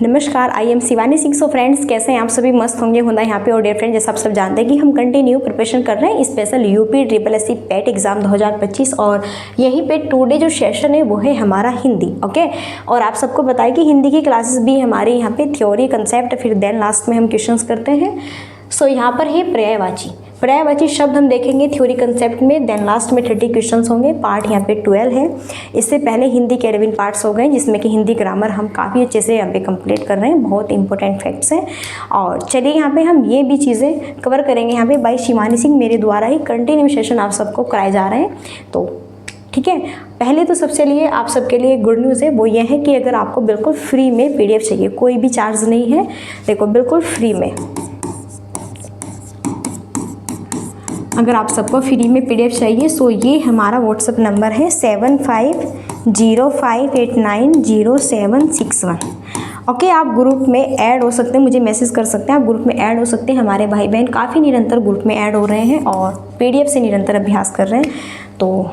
नमस्कार, I am Shivani Singh. So friends, कैसे हैं आप सभी? मस्त होंगे होना यहाँ पे। और डियर फ्रेंड, जैसा आप सब जानते हैं कि हम कंटिन्यू प्रिपरेशन कर रहे हैं स्पेशल यूपी SSC पेट एग्जाम 2025। और यहीं पे टुडे जो सेशन है वो है हमारा हिंदी। ओके, और आप सबको बताएं कि हिंदी की क्लासेस भी हमारे यहाँ पे थ्योरी कंसेप्ट, फिर देन लास्ट में हम क्वेश्चंस करते हैं। सो यहाँ पर है पर्यायवाची शब्द हम देखेंगे थ्योरी कंसेप्ट में, देन लास्ट में 30 क्वेश्चंस होंगे। पार्ट यहाँ पे 12 है। इससे पहले हिंदी के 11 पार्ट्स हो गए, जिसमें कि हिंदी ग्रामर हम काफ़ी अच्छे से यहाँ पे कंप्लीट कर रहे हैं। बहुत इंपॉर्टेंट फैक्ट्स हैं। और चलिए यहाँ पे हम ये भी चीज़ें कवर करेंगे यहाँ पे बाई शिवानी सिंह मेरे द्वारा ही कंटिन्यू सेशन आप सबको कराए जा रहे हैं। तो ठीक है, पहले तो सबसे लिए आप सबके लिए गुड न्यूज़ है, वो ये है कि अगर आपको बिल्कुल फ्री में PDF चाहिए, कोई भी चार्ज नहीं है, देखो बिल्कुल फ्री में, अगर आप सबको फ्री में PDF चाहिए सो ये हमारा व्हाट्सएप नंबर है 7505890761। ओके, आप ग्रुप में ऐड हो सकते हैं, मुझे मैसेज कर सकते हैं, आप ग्रुप में ऐड हो सकते हैं। हमारे भाई बहन काफ़ी निरंतर ग्रुप में ऐड हो रहे हैं और PDF से निरंतर अभ्यास कर रहे हैं। तो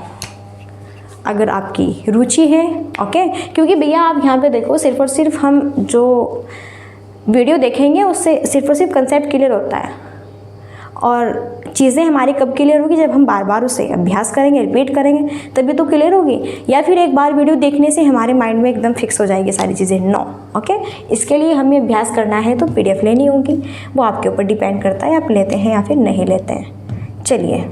अगर आपकी रुचि है, ओके, क्योंकि भैया आप यहाँ पे देखो, सिर्फ और सिर्फ हम जो वीडियो देखेंगे उससे सिर्फ और सिर्फ कंसेप्ट क्लियर होता है, और चीज़ें हमारी कब क्लियर होगी? जब हम बार बार उसे अभ्यास करेंगे, रिपीट करेंगे, तभी तो क्लियर होगी। या फिर एक बार वीडियो देखने से हमारे माइंड में एकदम फिक्स हो जाएगी सारी चीज़ें? नो। ओके, इसके लिए हमें अभ्यास करना है तो PDF लेनी होगी, वो आपके ऊपर डिपेंड करता है, आप लेते हैं या फिर नहीं लेते हैं। चलिए,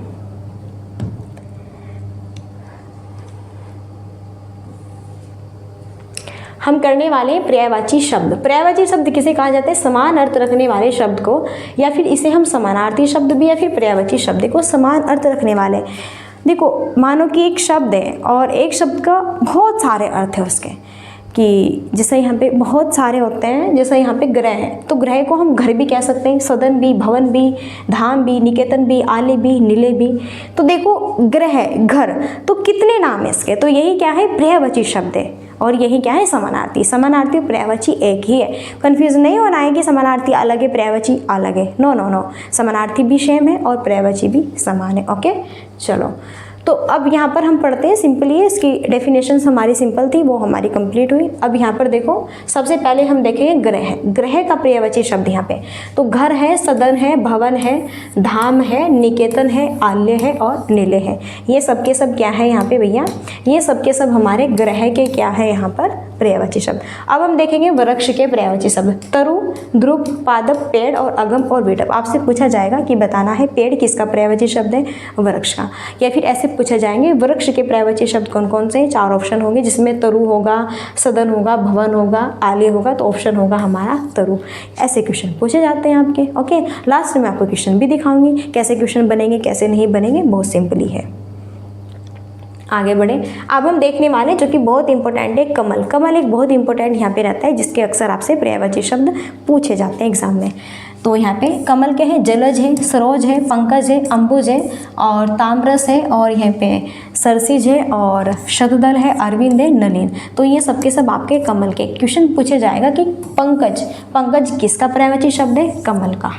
हम करने वाले हैं पर्यायवाची शब्द। पर्यायवाची शब्द किसे कहा जाता है? समान अर्थ रखने वाले शब्द को, या फिर इसे हम समानार्थी शब्द भी, या फिर पर्यायवाची शब्द को समान अर्थ रखने वाले। देखो, मानो कि एक शब्द है और एक शब्द का बहुत सारे अर्थ है उसके, कि जैसे यहाँ पे बहुत सारे होते हैं, जैसे यहाँ पे ग्रह है, तो ग्रह को हम घर भी कह सकते हैं, सदन भी, भवन भी, धाम भी, निकेतन भी, आले भी, नीले भी। तो देखो, ग्रह, घर, तो कितने नाम है इसके? तो यही क्या है? पर्यायवाची शब्द है। और यही क्या है? समानार्थी। समानार्थी पर्यायवाची एक ही है। कंफ्यूज नहीं होना है कि समानार्थी अलग है, पर्यायवाची अलग है। नो नो नो, समानार्थी भी सेम है और पर्यायवाची भी समान है। ओके, चलो, तो अब यहाँ पर हम पढ़ते हैं सिंपली। इसकी डेफिनेशंस हमारी सिंपल थी, वो हमारी कंप्लीट हुई। अब यहाँ पर देखो, सबसे पहले हम देखेंगे ग्रह। ग्रह का पर्यायवाची शब्द यहाँ पे, तो घर है, सदन है, भवन है, धाम है, निकेतन है, आल्य है और नीले है। ये सब के सब क्या है यहाँ पे भैया? ये सब के सब हमारे ग्रह के क्या है यहाँ पर? पर्यायवाची शब्द। अब हम देखेंगे वृक्ष के पर्यायवाची शब्द। तरु, ध्रुव, पादप, पेड़ और अगम और विटप। आपसे पूछा जाएगा कि बताना है पेड़ किसका पर्यायवाची शब्द है? वृक्ष का। या फिर ऐसे पूछा जाएंगे वृक्ष के पर्यायवाची शब्द कौन कौन से हैं? 4 ऑप्शन होंगे, जिसमें तरु होगा, सदन होगा, भवन होगा, आले होगा, तो ऑप्शन होगा हमारा तरु। ऐसे क्वेश्चन पूछे जाते हैं आपके। ओके, लास्ट में आपको क्वेश्चन भी दिखाऊंगी, कैसे क्वेश्चन बनेंगे, कैसे नहीं बनेंगे, बहुत सिंपली है। आगे बढ़े, अब हम देखने वाले जो कि बहुत इंपॉर्टेंट है, कमल। कमल एक बहुत इंपॉर्टेंट यहाँ पे रहता है, जिसके अक्सर आपसे पर्यायवाची शब्द पूछे जाते हैं एग्जाम में। तो यहाँ पे कमल के हैं, जलज है, सरोज है, पंकज है, अंबुज है और ताम्रस है, और यहाँ पे सरसिज है और शतदल है, अरविंद है, नलिन। तो ये सब के सब आपके कमल के। क्वेश्चन पूछे जाएगा कि पंकज, पंकज किसका पर्यायवाची शब्द है? कमल का।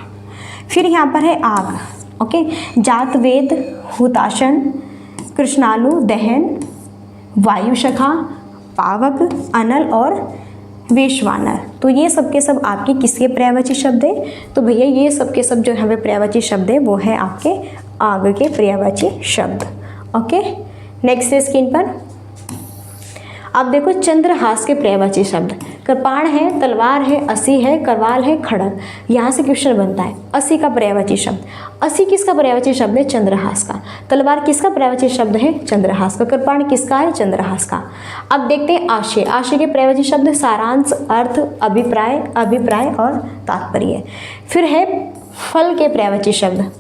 फिर यहाँ पर है आग। ओके, जात, वेद, हुताशन, कृष्णालु, दहन, वायुशखा, पावक, अनल और वैश्वानर। तो ये सब के सब आपके किसके पर्यायवाची शब्द है? तो भैया ये सब के सब जो यहाँ पे पर्यायवाची शब्द है वो है आपके आग के पर्यायवाची शब्द। ओके, नेक्स्ट है स्क्रीन पर। अब देखो चंद्रहास के पर्यायवाची शब्द। कृपाण है, तलवार है, असी है, करवाल है, खड़ग। यहाँ से क्वेश्चन बनता है असी का पर्यायवाची शब्द। असी किसका पर्यायवाची शब्द है? चंद्रहास का। तलवार किसका पर्यायवाची शब्द है? चंद्रहास का। कृपाण किसका है? चंद्रहास का। अब देखते हैं आशय। आशय के पर्यायवाची शब्द सारांश, अर्थ, अभिप्राय, अभिप्राय और तात्पर्य। फिर है फल के पर्यायवाची शब्द।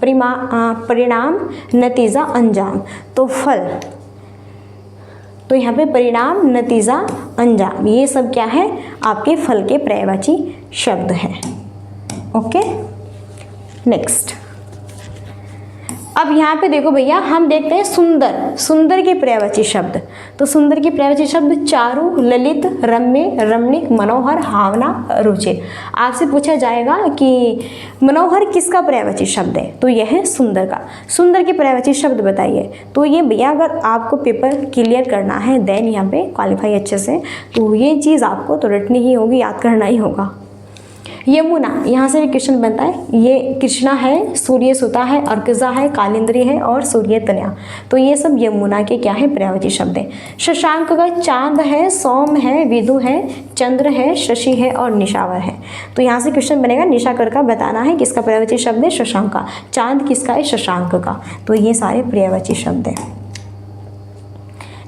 परिणाम, नतीजा, अंजाम। तो फल, तो यहाँ पे परिणाम, नतीजा, अंजाम, ये सब क्या है? आपके फल के पर्यायवाची शब्द है। ओके, नेक्स्ट अब यहाँ पे देखो भैया, हम देखते हैं सुंदर। सुंदर के पर्यायवाची शब्द, तो सुंदर के पर्यायवाची शब्द चारु, ललित, रम्य, रमणीक, मनोहर, भावना, रुचिर। आपसे पूछा जाएगा कि मनोहर किसका पर्यायवाची शब्द है, तो यह है सुंदर का। सुंदर के पर्यायवाची शब्द बताइए। तो ये भैया अगर आपको पेपर क्लियर करना है, देन यहाँ पे क्वालिफाई अच्छे से, तो ये चीज़ आपको तो रटनी ही होगी, याद करना ही होगा। यमुना, यहाँ से भी क्वेश्चन बनता है। ये कृष्णा है, सूर्य सुता है, अर्कजा है, कालिंद्री है और सूर्य तनया। तो ये सब यमुना के क्या है, पर्यायवाची शब्द है। शशांक का चांद है, सोम है, विदु है, चंद्र है, शशि है और निशावर है। तो यहाँ से क्वेश्चन बनेगा, निशाकर का बताना है किसका पर्यायवाची शब्द है, शशांक का। चांद किसका है, शशांक का। तो ये सारे पर्यायवाची शब्द हैं।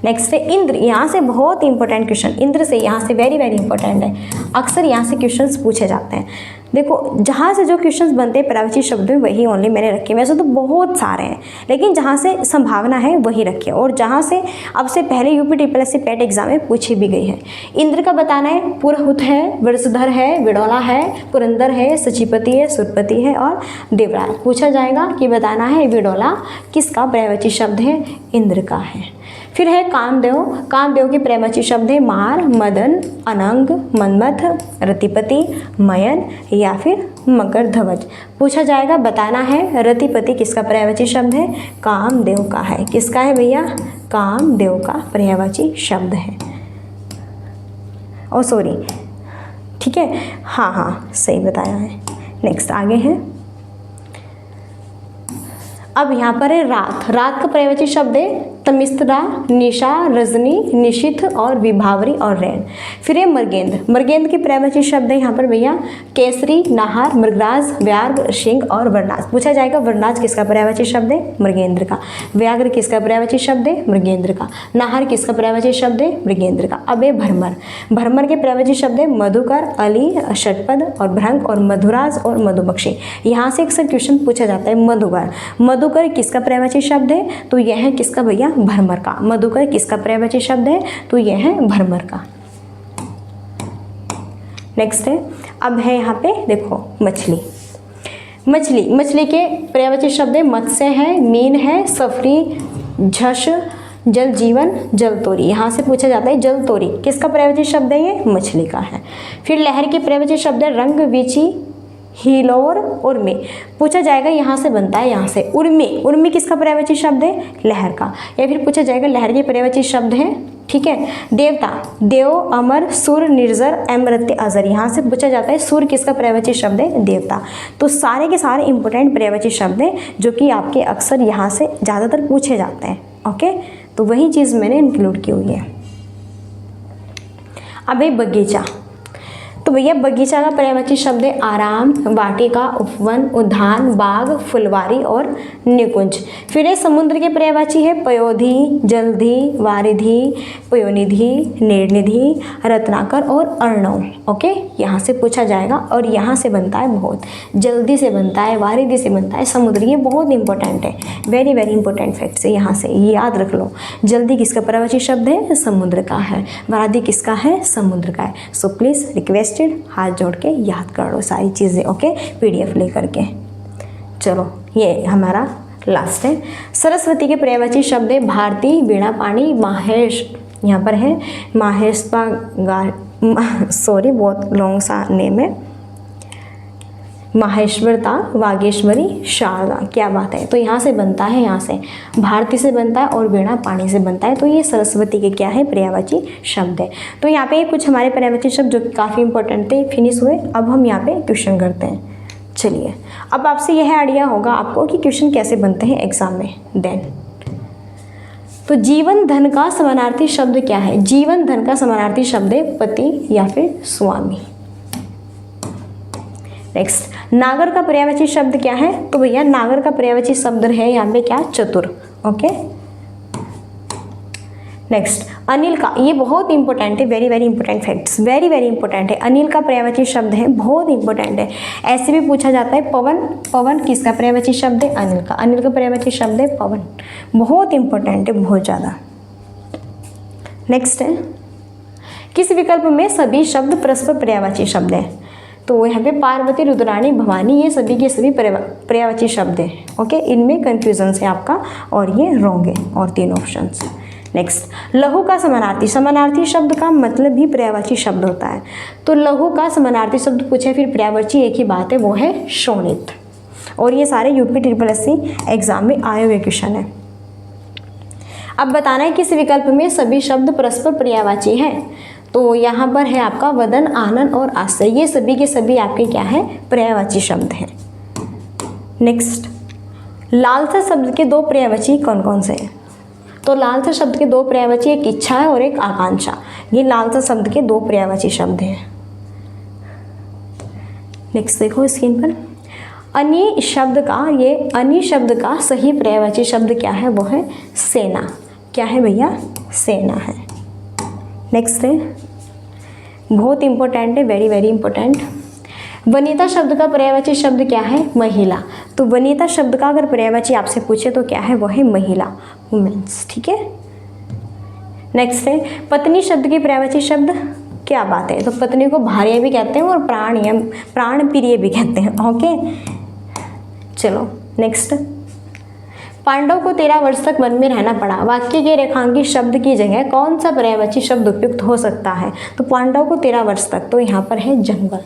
नेक्स्ट है इंद्र। यहाँ से बहुत इंपॉर्टेंट क्वेश्चन, इंद्र से यहाँ से वेरी वेरी इंपॉर्टेंट है। अक्सर यहाँ से क्वेश्चंस पूछे जाते हैं। देखो, जहाँ से जो क्वेश्चंस बनते हैं पर्यायवाची शब्द में, वही ओनली मैंने रखे। वैसे तो बहुत सारे हैं, लेकिन जहाँ से संभावना है वही रखे, और जहाँ से अब से पहले यूपी पेट एग्जाम में पूछी भी गई है। इंद्र का बताना है, पुरहुत है, वृषधर है, विडोला है, पुरंदर है, सचिपति है, सुरपति है और देवराज। पूछा जाएगा कि बताना है विडोला किसका पर्यायवाची शब्द है, इंद्र का है। फिर है कामदेव। कामदेव के पर्यायवाची शब्द है मार, मदन, अनंग, मनमथ, रतिपति, मयन या फिर मकर ध्वज। पूछा जाएगा, बताना है रतिपति किसका पर्यायवाची शब्द है, कामदेव का है। किसका है भैया, कामदेव का पर्यायवाची शब्द है। ओ सॉरी, ठीक है, हाँ सही बताया है। नेक्स्ट आगे है। अब यहाँ पर है रात। रात का पर्यायवाची शब्द है तमिस्रा, निशा, रजनी, निशिथ और विभावरी और रैन। फिर है मृगेंद्र। मृगेंद्र के पर्यायवाची शब्द है यहाँ पर भैया केसरी, नाहर, मृगराज, व्याघ्र, सिंह और वरनाज। पूछा जाएगा वरनाज किसका पर्यायवाची शब्द है, मृगेंद्र का। व्याघ्र किसका पर्यायवाची शब्द है, मृगेंद्र का। नाहर किसका पर्यायवाची शब्द है, मृगेंद्र का। अब है भ्रमर। भ्रमर के पर्यायवाची शब्द है मधुकर, अली, षटपद और भ्रंग और मधुराज और मधुमक्षी। यहाँ से अक्सर क्वेश्चन पूछा जाता है मधुकर। मधुकर किसका पर्यायवाची शब्द है, तो यह है किसका भैया, भ्रमर का। मधुकर किसका पर्यायवाची शब्द है, तो यह है भ्रमर का। नेक्स्ट है, अब है यहाँ पे देखो मछली। मछली के पर्यायवाची शब्द है मत्स्य है, मीन है, सफरी, झष, जल जीवन, जल तोरी। यहाँ से पूछा जाता है जल तोरी किसका पर्यायवाची शब्द है, ये मछली का है। फिर लहर के पर्यायवाची शब्द है रंग, वीची, हिलोर, उर्मी। पूछा जाएगा यहाँ से बनता है, यहाँ से उर्मी। उर्मी किसका पर्यायवाची शब्द है, लहर का। या फिर पूछा जाएगा लहर के पर्यायवाची शब्द है, ठीक है, देवता, देव, अमर, सुर, निर्जर, अमृत्य, अजर। यहाँ से पूछा जाता है सुर किसका पर्यायवाची शब्द है, देवता। तो सारे के सारे इंपॉर्टेंट पर्यायवाची शब्द हैं जो कि आपके अक्सर यहाँ से ज़्यादातर पूछे जाते हैं। ओके, तो वही चीज़ मैंने इंक्लूड की हुई है। अब है बगीचा। तो भैया बगीचा का पर्यायवाची शब्द है आराम, वाटिका, उपवन, उद्यान, बाग, फुलवारी और निकुंज। फिर है समुद्र के पर्यायवाची है पयोधि, जलधि, वारिधि, पयोनिधि, निर्निधि, रत्नाकर और अर्णव। ओके, यहाँ से पूछा जाएगा और यहाँ से बनता है बहुत, जल्दी से बनता है, वारिधि से बनता है समुद्र। ये बहुत इंपॉर्टेंट है, वेरी वेरी इंपॉर्टेंट फैक्ट्स है, यहाँ से ये याद रख लो। जल्दी किसका पर्यायवाची शब्द है, समुद्र का है। वारिधि किसका है, समुद्र का है। सो प्लीज़ रिक्वेस्ट हाथ जोड़ के याद कर लो सारी चीज़ें। ओके, पीडीएफ लेकर के। चलो, ये हमारा लास्ट है। सरस्वती के पर्यायवाची शब्द है भारती, वीणा पाणी, माहेश। यहाँ पर है माहेश्वा सॉरी बहुत लॉन्ग सा नेम है, माहेश्वरता, वागेश्वरी, शारदा। क्या बात है। तो यहाँ से बनता है, यहाँ से भारती से बनता है और वीणा पाणी से बनता है। तो ये सरस्वती के क्या है, पर्यायवाची शब्द है। तो यहाँ पे कुछ हमारे पर्यायवाची शब्द जो कि काफ़ी इंपॉर्टेंट थे फिनिश हुए। अब हम यहाँ पे क्वेश्चन करते हैं। चलिए, अब आपसे यह आइडिया होगा आपको कि क्वेश्चन कैसे बनते हैं एग्जाम में। देन तो जीवन धन का समानार्थी शब्द क्या है, जीवन धन का समानार्थी शब्द है पति या फिर स्वामी। नेक्स्ट, नागर का पर्यायवाची शब्द क्या है, तो भैया नागर का पर्यायवाची शब्द है यहाँ पे क्या, चतुर। ओके, नेक्स्ट अनिल का, ये बहुत इंपॉर्टेंट है, very very important facts, very very important है। अनिल का पर्यायवाची शब्द है, बहुत इंपॉर्टेंट है। ऐसे भी पूछा जाता है पवन, पवन किसका पर्यायवाची शब्द है, अनिल का। अनिल का पर्यायवाची शब्द है पवन, बहुत इंपॉर्टेंट है, बहुत ज़्यादा। नेक्स्ट है, किस विकल्प में सभी शब्द परस्पर पर्यायवाची शब्द हैं, तो यहाँ पे पार्वती, रुद्राणी, भवानी ये सभी के सभी पर्यायवाची शब्द हैं। ओके, इनमें कन्फ्यूजन है आपका और ये रॉन्ग है और 3 ऑप्शन। नेक्स्ट, लहू का समानार्थी। समानार्थी शब्द का मतलब भी पर्यायवाची शब्द होता है। तो लहू का समानार्थी शब्द पूछे फिर पर्यायवाची एक ही बात है, वो है शोणित। और ये सारे UPSSC एग्जाम में आए हुए क्वेश्चन है। अब बताना है किस विकल्प में सभी शब्द परस्पर पर्यायवाची हैं। तो यहाँ पर है आपका वदन, आनन और आश्रय, ये सभी के सभी आपके क्या है, पर्यायवाची शब्द हैं। नेक्स्ट, लालसा शब्द के 2 पर्यायवाची कौन कौन से हैं? तो लालसा शब्द के 2 पर्यायवाची, एक इच्छा है और एक आकांक्षा। ये लालसा शब्द के 2 पर्यायवाची शब्द हैं। नेक्स्ट देखो स्क्रीन पर, अनि शब्द का, ये अनि शब्द का सही पर्यायवाची शब्द क्या है, वो है सेना। क्या है भैया, सेना है। नेक्स्ट है, बहुत इंपॉर्टेंट है, वेरी वेरी इंपॉर्टेंट, वनिता शब्द का पर्यायवाची शब्द क्या है, महिला। तो वनिता शब्द का अगर पर्यायवाची आपसे पूछे तो क्या है, वो है महिला, वुमेन्स। ठीक है। नेक्स्ट है, पत्नी शब्द की पर्यायवाची शब्द, क्या बात है, तो पत्नी को भार्या भी कहते हैं और प्राण प्रिय भी कहते हैं। ओके, चलो नेक्स्ट, पांडव को 13 वर्ष तक वन में रहना पड़ा। वाक्य के रेखांकित शब्द की जगह कौन सा पर्यायवाची शब्द उपयुक्त हो सकता है? तो पांडव को 13 वर्ष तक, तो यहाँ पर है जंगल।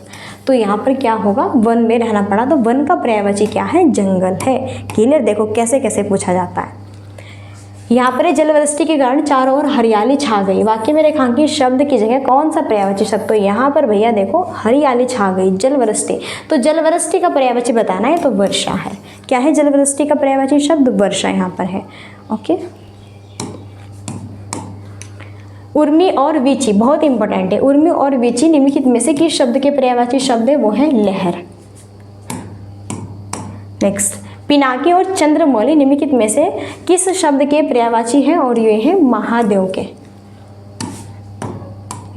तो यहाँ पर क्या होगा, वन में रहना पड़ा, तो वन का पर्यायवाची क्या है, जंगल है। क्लियर, देखो कैसे कैसे पूछा जाता है। यहाँ पर जलवृष्टि के कारण चारों ओर हरियाली छा गई। वाक्य में रेखांकित शब्द की जगह कौन सा पर्यायवाची शब्द? तो यहाँ पर भैया देखो हरियाली छा गई, जलवृष्टि। तो जलवृष्टि का पर्यायवाची बताना है तो वर्षा है। क्या है जलवृष्टि का पर्यायवाची शब्द? वर्षा यहाँ पर है। ओके, उर्मी और वीची बहुत इंपॉर्टेंट है। उर्मी और वीची निम्नलिखित में से किस शब्द के पर्यायवाची शब्द है? वो है लहर। नेक्स्ट, पिनाकी और चंद्रमौली निम्नलिखित में से किस शब्द के पर्यायवाची हैं? और ये है महादेव के।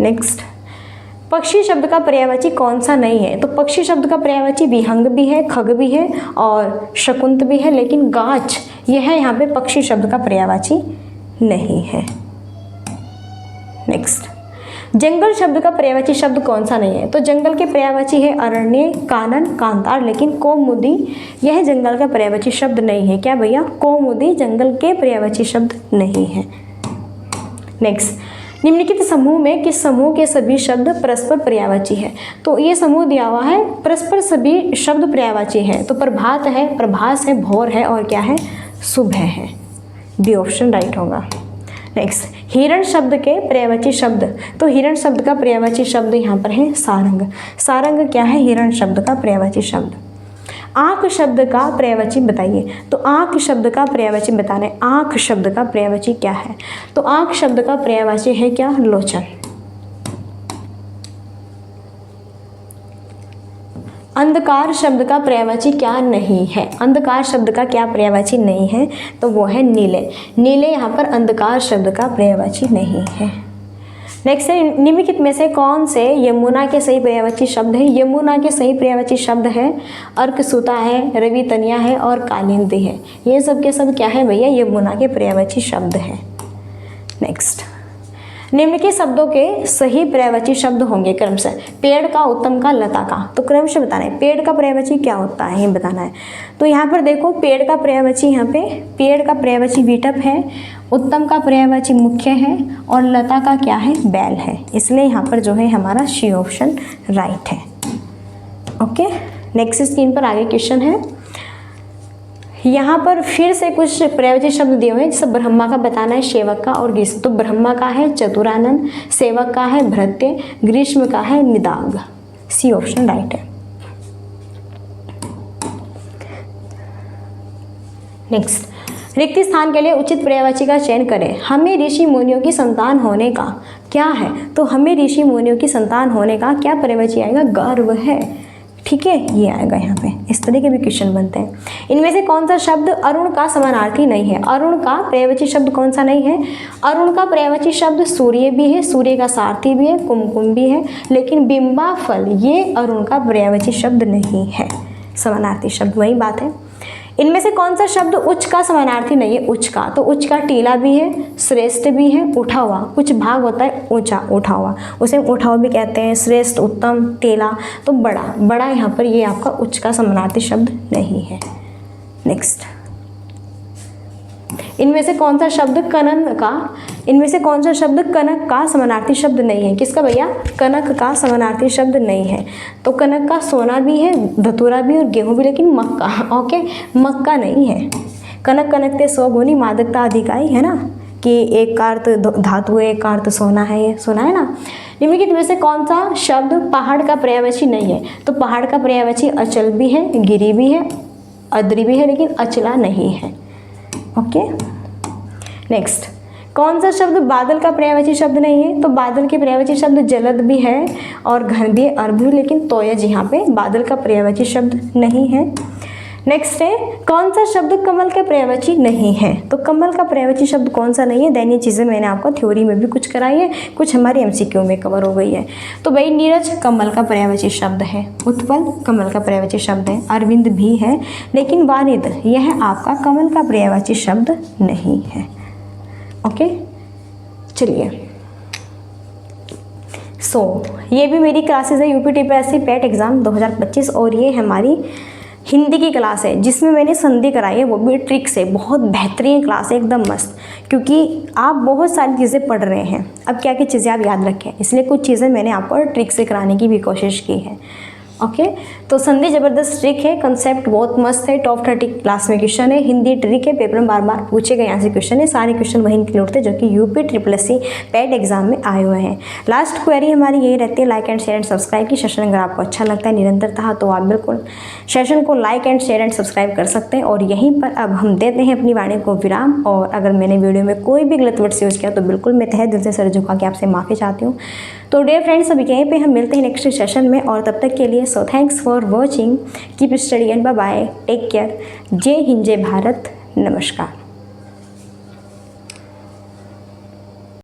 नेक्स्ट, पक्षी शब्द का पर्यायवाची कौन सा नहीं है? तो पक्षी शब्द का पर्यायवाची विहंग भी है, खग भी है और शकुंत भी है, लेकिन गाछ यह है यहाँ पे पक्षी शब्द का पर्यायवाची नहीं है। नेक्स्ट, जंगल शब्द का पर्यायवाची शब्द कौन सा नहीं है? तो जंगल के पर्यायवाची है अरण्य, कानन, कांतार, लेकिन कौमुदी यह जंगल का पर्यायवाची शब्द नहीं है। क्या भैया? कौमुदी जंगल के पर्यायवाची शब्द नहीं है। नेक्स्ट, निम्नलिखित समूह में किस समूह के सभी शब्द परस्पर पर्यायवाची है? तो ये समूह दिया हुआ है, परस्पर सभी शब्द पर्यायवाची है। तो प्रभात है, प्रभास है, भोर है और क्या है? सुबह है। बी ऑप्शन राइट होगा। नेक्स्ट, हिरण शब्द के पर्यायवाची शब्द। तो हिरण शब्द का पर्यायवाची शब्द यहाँ पर है सारंग। सारंग क्या है? हिरण शब्द का पर्यायवाची शब्द। आँख शब्द का पर्यायवाची बताइए। तो आँख शब्द का पर्यायवाची बताना है। आँख शब्द का पर्यायवाची क्या है? तो आँख शब्द का पर्यायवाची है क्या? लोचन। अंधकार शब्द का पर्यायवाची क्या नहीं है? अंधकार शब्द का क्या पर्यायवाची नहीं है? तो वो है नीले। नीले यहाँ पर अंधकार शब्द का पर्यायवाची नहीं है। नेक्स्ट है, निम्नलिखित में से कौन से यमुना के सही पर्यायवाची शब्द है? यमुना के सही पर्यायवाची शब्द है अर्कसुता है, रवि तनिया है और कालिंदी है। ये सब के सब क्या है भैया? यमुना के पर्यायवाची शब्द है। नेक्स्ट, निम्न के शब्दों के सही पर्यायवाची शब्द होंगे क्रमशः पेड़ का, उत्तम का, लता का। तो क्रमशः बताना है पेड़ का पर्यायवाची क्या होता है, ये बताना है। तो यहाँ पर देखो पेड़ का पर्यायवाची, यहाँ पे पेड़ का पर्यायवाची विटप है, उत्तम का पर्यायवाची मुख्य है और लता का क्या है? बैल है। इसलिए यहाँ पर जो है हमारा सी ऑप्शन राइट है। ओके, नेक्स्ट स्क्रीन पर आगे क्वेश्चन है। यहाँ पर फिर से कुछ पर्यायवाची शब्द दिए हुए हैं, जैसे ब्रह्मा का बताना है, सेवक का और ग्रीष्म। तो ब्रह्मा का है चतुरानन, सेवक का है भृत्य, ग्रीष्म का है निदाग। सी ऑप्शन राइट है। नेक्स्ट, रिक्त स्थान के लिए उचित पर्यायवाची का चयन करें। हमें ऋषि मुनियों की संतान होने का क्या है? तो हमें ऋषि मुनियों की संतान होने का क्या पर्यायवाची आएगा? गर्व है। ठीक है, ये आएगा यहाँ पे। इस तरह के भी क्वेश्चन बनते हैं। इनमें से कौन सा शब्द अरुण का समानार्थी नहीं है? अरुण का पर्यायवाची शब्द कौन सा नहीं है? अरुण का पर्यायवाची शब्द सूर्य भी है, सूर्य का सारथी भी है, कुमकुम भी है, लेकिन बिंबा फल ये अरुण का पर्यायवाची शब्द नहीं है, समानार्थी शब्द। वही बात है। इनमें से कौन सा शब्द उच्च का समानार्थी नहीं है? उच्च का, तो उच्च का टीला भी है, श्रेष्ठ भी है, उठा हुआ। कुछ भाग होता है ऊंचा, उठा हुआ, उसे उठा हुआ भी कहते हैं, श्रेष्ठ, उत्तम, टीला। तो बड़ा, बड़ा यहाँ पर ये आपका उच्च का समानार्थी शब्द नहीं है। नेक्स्ट, इनमें से कौन सा शब्द कनक का, इनमें से कौन सा शब्द कनक का समानार्थी शब्द नहीं है? किसका भैया? कनक का समानार्थी शब्द नहीं है। तो कनक का सोना भी है, धतूरा भी और गेहूं भी, लेकिन मक्का, ओके, मक्का नहीं है। कनक कनकते सौ गुनी मादकता अधिकाई, है ना, कि एक का अर्थ धातु है, एक का अर्थ सोना है, ये सुना है ना। निम्नलिखित में से कौन सा शब्द पहाड़ का पर्यायवाची नहीं है? तो पहाड़ का पर्यायवाची अचल भी है, गिरी भी है, अद्री भी है, लेकिन अचला नहीं है। ओके, नेक्स्ट, कौन सा शब्द बादल का पर्यायवाची शब्द नहीं है? तो बादल के पर्यायवाची शब्द जलद भी है और घन भी है, अर्ध भी, लेकिन तोयज यहाँ पे बादल का पर्यायवाची शब्द नहीं है। नेक्स्ट है, कौन सा शब्द कमल का पर्यायवाची नहीं है? तो कमल का पर्यायवाची शब्द कौन सा नहीं है? दैनिक चीज़ें मैंने आपको थ्योरी में भी कुछ कराई है, कुछ हमारी एमसीक्यू में कवर हो गई है। तो भाई नीरज कमल का पर्यायवाची शब्द है, उत्पल कमल का पर्यायवाची शब्द है, अरविंद भी है, लेकिन वारिद यह आपका कमल का पर्यायवाची शब्द नहीं है। ओके, चलिए, ये भी मेरी क्लासेस है यूपी टीपीएससी पेट एग्ज़ाम 2025 और ये हमारी हिंदी की क्लास है जिसमें मैंने संधि कराई है, वो भी ट्रिक से। बहुत बेहतरीन क्लास है, एकदम मस्त, क्योंकि आप बहुत सारी चीज़ें पढ़ रहे हैं। अब क्या क्या चीज़ें आप याद रखें, इसलिए कुछ चीज़ें मैंने आपको ट्रिक से कराने की भी कोशिश की है। ओके, तो संधि ज़बरदस्त ट्रिक है, कंसेप्ट बहुत मस्त है, टॉप 30 क्लास में क्वेश्चन है, हिंदी ट्रिक है, पेपर में बार बार पूछे गए यहाँ से क्वेश्चन है, सारे क्वेश्चन वही इंक्लूड थे जो कि यूपी ट्रिपल पेट एग्जाम में आए हुए हैं। लास्ट क्वेरी हमारी यही रहती है, like and share and subscribe की। सेशन अगर आपको अच्छा लगता है निरंतरता, तो आप बिल्कुल सेशन को like and share and subscribe कर सकते हैं। और यहीं पर अब हम देते हैं अपनी वाणी को विराम, और अगर मैंने वीडियो में कोई भी गलत वर्ड यूज़ किया तो बिल्कुल मैं तहे दिल से सर झुका के आपसे माफ़ी चाहती हूँ। तो डियर फ्रेंड्स, अभी यहीं पे हम मिलते हैं नेक्स्ट सेशन में, और तब तक के लिए so thanks for watching, keep study and bye bye, take care, जय हिंद, जय भारत, नमस्कार।